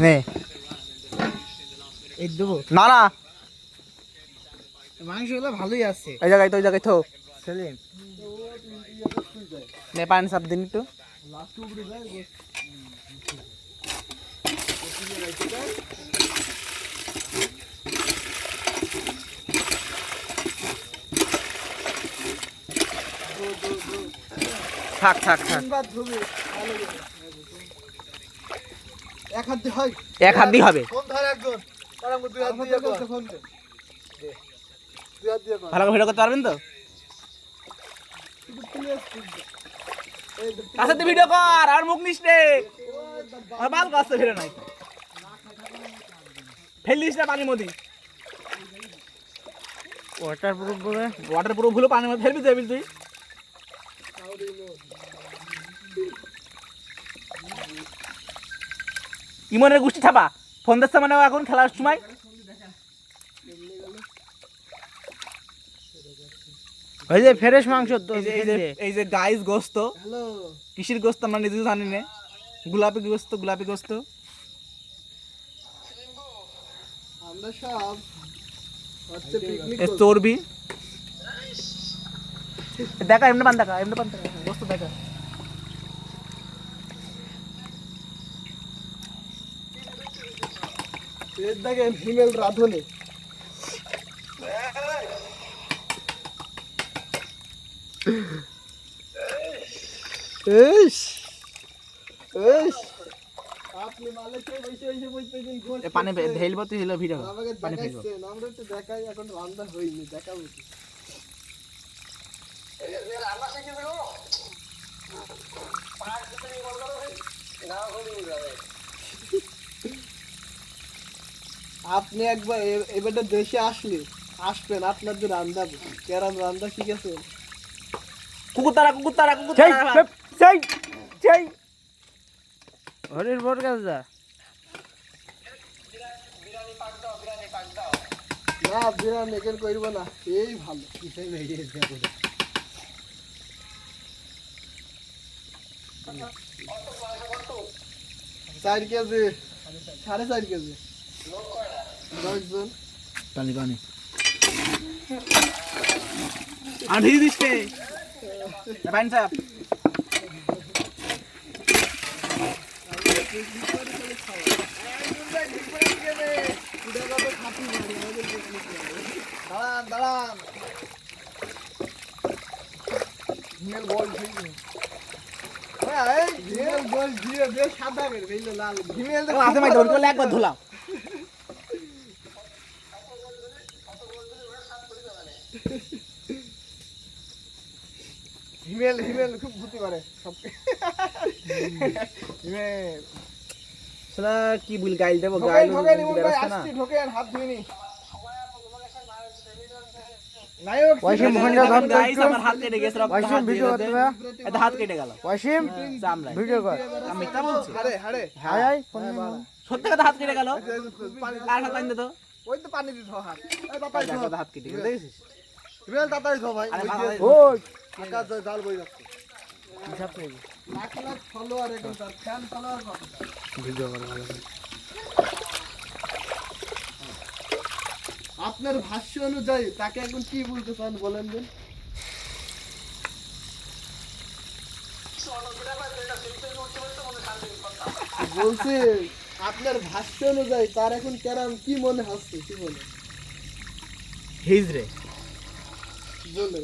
নে এই দেবো না না মাংসগুলো ভালোই আছে ওই জায়গায় থো সেলিম নে পানি সাপ দিন একটু থাক এক হাত দিয়ে হয় এক হাত দিয়ে হবে ফোন ধর একজন আর আমি দুই হাত দিয়ে করতে ফোন দে দুই হাত দিয়ে কর ভালো করে ভিডিও করতে পারবেন তো কাছে ভিডিও কর আর মুখ নিস রে আর বাল কাছে ফিরে নাই ফেলিস না পানির মধ্যে ওয়াটার প্রুফ গুলো পানির মধ্যে ফেলবি তুই ইমনের গোষ্ঠী ছাপা ফোন দিচ্ছে মানে এখন খেলার সময় ওই যে ফ্রেশ মাংস এই যে গাইস গোস্ত হ্যালো কিসের গোস্ত আমরা নিজেও জানি না গোলাপি গোস্ত আমরা সব হচ্ছে পিকনিক চর্বি দেখা এমনি পান দেখা গোস্ত দেখা এর দাগে ফিমেল রাধুনি আপনি মালেকে বসে পানি ঢেলবো তুই হলো ভিডিও আমাকে পানি ফেলবো দেখাইছেন আমরা একটু দেখাই এখন রান্না হয়নি দেখাবো কি আপনি একবার এবারটা দেশে আসবেন আপনার যে রান্নাবো কেরাম রান্না শিখেছে কুকুর তারা হরির বর কাছে যা না বিরান এখান করব না এই ভালো কিসেই মেরে যাবো 4 কেজি 4.5 কেজি লোক 10 জন পানি আঁধি দিছে পানি সাপ দাঁড়ান হিমেল বল হিমেল বল দিয়ে দে সাদা করে বেলে লাল হিমেল হাতে মাই দৌড় করে একবার ধুলাম হিমেল খুব ভূতি পারে সব হিমেল শালা কি বুল গাইল দেব ঢোকেন আসছি ঢোকেন হাত ধুই নি নায়ক ওয়াসিম মোহনরা ধর গাইস আমার হাত কেটে গেছে ওয়াসিম ভিডিও করতে এটা হাত কেটে গেল ওয়াসিম চামড়া ভিডিও কর আমি মিথ্যা বলছি হাড়ে হাই সত্যি কথা হাত কেটে গেল আর হাত পানি দে তো ওই তো পানি দিছ হাত এই বাবা হাত কেটে গেল দেখছিস হিমেল তাড়াতাড়ি ধো ভাই ওই আকাশ জাল বই যাচ্ছে হিসাব নেই 1 লাখ ফলোয়ার এখন তার ফ্যান ফলোয়ার কত ভিডিও কর ভালো আপনার ভাষ্য অনুযায়ী তাকে এখন কি বলতে চান বলেন দিন বলছি আপনার ভাষ্য অনুযায়ী তার এখন কেরাম কি মনে হচ্ছে কি বলে হিজরে বলে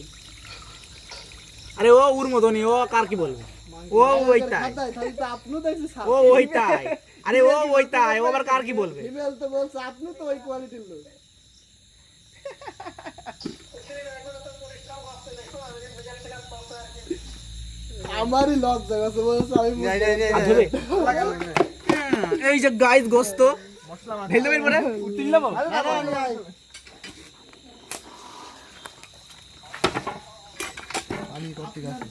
আরে ও উর মদনি ও কার কি বলবে ও ওইটাই আপনি দেখছি ও ওইটাই আরে ও ওইটাই ও আবার কার কি বলবে ফিমেল তো বলছে আপনি তো ওই কোয়ালিটির লোক আমারই লজ্জা গেছে বলছে আমি এই যে গাইস গোস্ত ঢেলে বের করে উঠিল নেব আমি করতে গেছি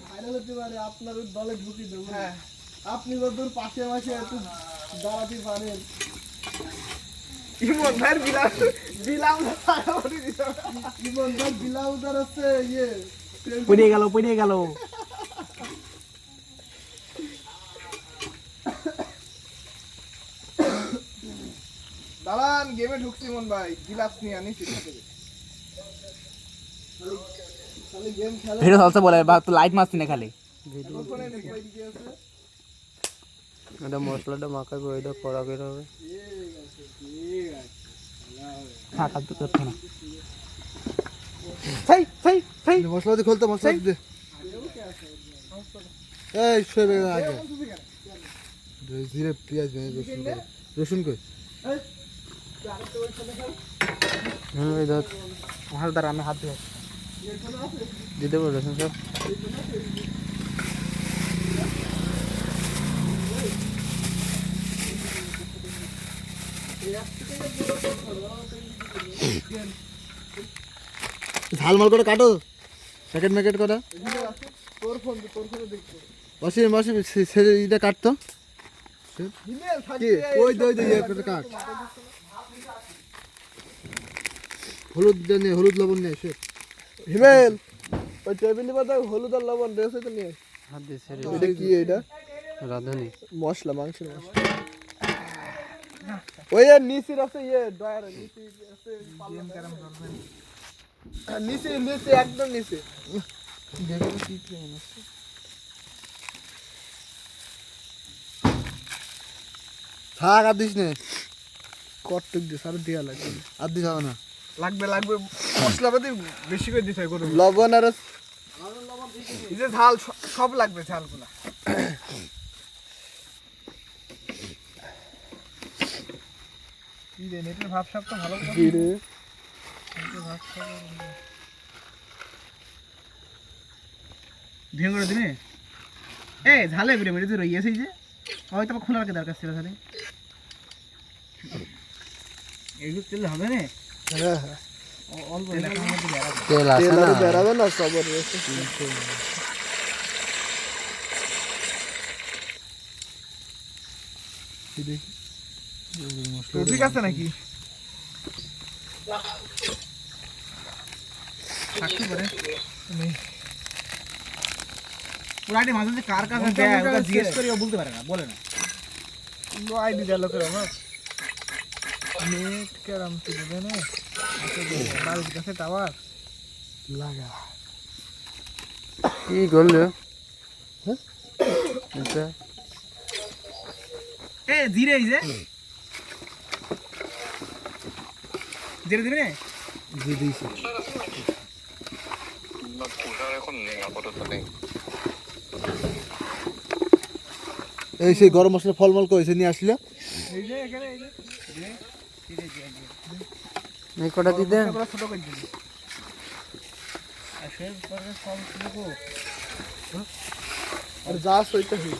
ভাইরাল হতে পারে আপনার দলে ঢুকি দেবো আপনি যতদূর পাশে একটু দাঁড়াতে পারেন ইমন ভাই বিলাম উদার হচ্ছে ইয়ে পড়ে গেল দাঁড়ান গেমে ঢুকছি মন ভাই গিলাস নিয়ে আনি খালি গেম খেলে ভিডিও চলছে বলে বা তো লাইট মারছি না খালি ফোনে নেই কই দিকে আছে এটা মশলাটা মাখাবে ওইটা করা করে হবে ঠিক আছে হ্যাঁ কাজ তো করতে না সেই সেই সেই মশলা দিয়ে খুলতে মশলা দে এই সরে আগে জিরে পেঁয়াজ রসুন কই এই ধর আমার দ্বারা আমি হাত দিয়ে দিতে পারো রসুন সব ঝালমাল করে কাটো প্যাকেট ম্যাকেট করা তোর ফোনে দেখতে অসীম অসীম ছেড়ে এটা কাটতো হিমেল কি থাকতে ওই দই দই করে কাট হলুদ নিয়ে হলুদ লবণ নিয়ে এসে হিমেল ওই টেবিলে বাদা হলুদ আর লবণ দেছে তো নিয়ে হাত দিয়ে ছেড়ে এটা কি এটা রাঁধুনি মশলা মাংসের মশলা ওই এর নিচের আছে ইয়ে ডয়ার নিচে আছে গেম ক্যারাম করবেন নিচে নিচে একদম নিচে দেখো কি ট্রেন আছে থাক আর দিস নে কটক দিয়ে সারা দেয়া লাগবে আর দিস হবে না লাগবে লাগবে মশলাপাতি বেশি করে দিতে হয় গরু লবণ আর এই যে ঝাল সব লাগবে ঝালগুলা কি রে নেটের ভাব সব তো ভালো কি রে ভিডিও করে দিবি এ ঝালে ভিডিও মেরে তুই রইয়েছি যে হয়তো খোলা রাখে দরকার ছিল তাহলে এইগুলো তেল হবে না হ্যাঁ হ্যাঁ অল্প লেখার মধ্যে বেরাবে তেল আছে তেল না আর বেরাবে না সবর রয়েছে তো ঠিক আছে নাকি থাকতে পারে পুরাটি মাঝে যে কার কাছে দেয় ওটা জিজ্ঞেস করি ও বলতে পারে না বলে না নো আইডি দিল করে আমার নেট কেরাম তো দেবে না বাড়ির কাছে টাওয়ার লাগা কি করলো এটা এ জিরে এই যে জিরে দিবি না দিয়ে দিয়েছি এই সেই গরম মশলা ফলমল কইছে নিয়ে আসলে এই যে এখানে এই যে এই কটা দিতে পুরো ছোট করে দিবি আসলে পরে সব দেখো আর যা সইতে হই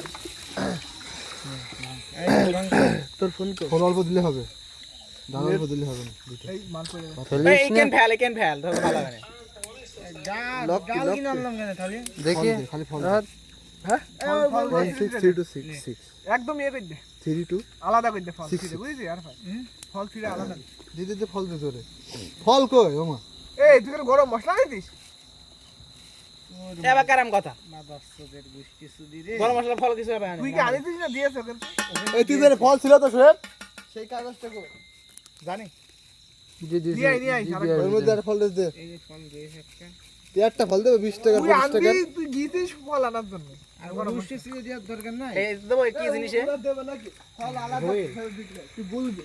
তোর ফোন কর ফল অল্প দিলে হবে ডাল অল্প দিলে হবে না দুটো এই মাল করে ফেলিস এই না কেন ফেল ধর ভালো লাগে লক গাল কি নাম কেন তাহলে দেখি খালি ফল রাত হ্যাঁ 16326 একদম ইয়ে করে দে 32 আলাদা করে দে ফল ফিরে বুঝলি আর ফল ফিরে আলাদা দিদি দে ফল দে তোরে ফল কই ওমা এই তুই করে গরম মশলা দিস এবার কারাম কথা গরম মশলা ফল কিছু হবে না তুই কি আনি দিস না দিয়েছ ওকে এই তুই বেরে ফল ছিল তো সোহেব সেই কাগজটা কো জানি দি দি নিয়ে আই, নিয়ে আই, সারা ওর মধ্যে আর ফল দে এই যে ফল দিয়েছ একটা তুই একটা ফল দেবে 20 টাকা তুই 50 টাকা আনবি তুই গিয়েছিস ফল আনার জন্য আর গরম মশলা ছিল দেওয়ার দরকার নাই এই দেবো কি জিনিসে দেবে নাকি ফল আলাদা ফেরত দিতে তুই বলবি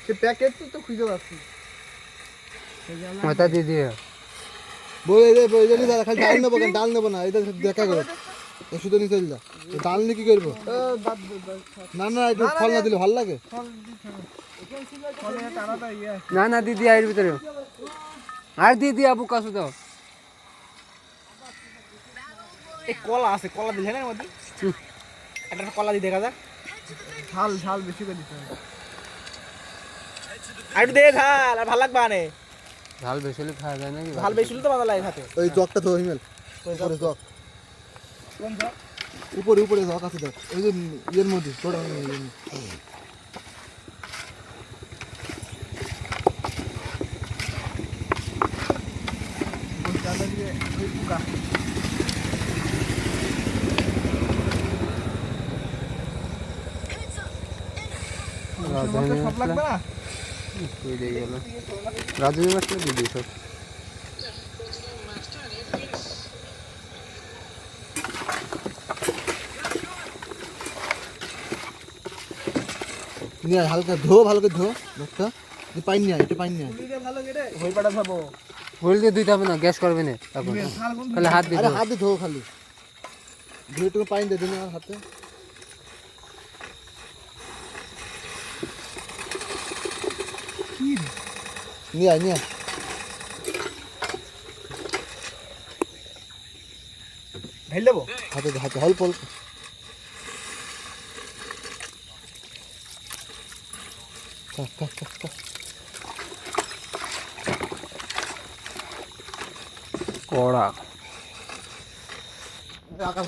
সে প্যাকেট তো খুঁজে পাচ্ছি মাথা দি দিয়ে বলে দে বলে দে দাদা খালি ডাল নেবো না এটা দেখা করে তো শুধু নিয়ে চল যা তো ডাল নিয়ে কি করবো দাঁত না না একটু ফল না দিলে ভালো লাগে ফল দিতে হবে ফলে একটা আলাদা ইয়ে আছে। না না দিদি আইর ভিতরে আর দিদি আবু কাছু দাও এই কলা আছে কলা দিলে না এর মধ্যে একটা কলা দিয়ে দেখা যাক ঝাল ঝাল বেশি করে দিতে হবে আর একটু দে ঝাল আর ভালো লাগবে আনে ঝাল বেশি হলে খাওয়া যায় নাকি ঝাল বেশি হলে তো ভালো লাগে খেতে ওই জগটা তো হিমেল উপরে জগ কোন ঝাল উপরে উপরে জগ আছে দেখ ওই যে ইয়ের মধ্যে ছোট ঝালটা দিয়ে ওই পুকা রাঁধুনি সব লাগবে না দিয়ে গেল রাজু মাছটা দিয়ে দিই সব নিয়ে আয়, হালকা ধো ভালো করে ধো লোকটা পাইন নিয়ে আয়, একটু পাইন নিয়ে আয়। হই পাটা খাবো হোল দিয়ে দিতে হবে না গ্যাস করবে না এখন তাহলে হাত দিয়ে আরে দাও। হাত দিয়ে ধো খালি ধুয়ে একটু পাইন দিয়ে দিন আমার হাতে নিয়ে আয় নিয়ে আয় ঢেল দেবো হাতে দে, হাতে অল্প অল্প থাক, থাক, থাক, থাক। কড়া আকাশ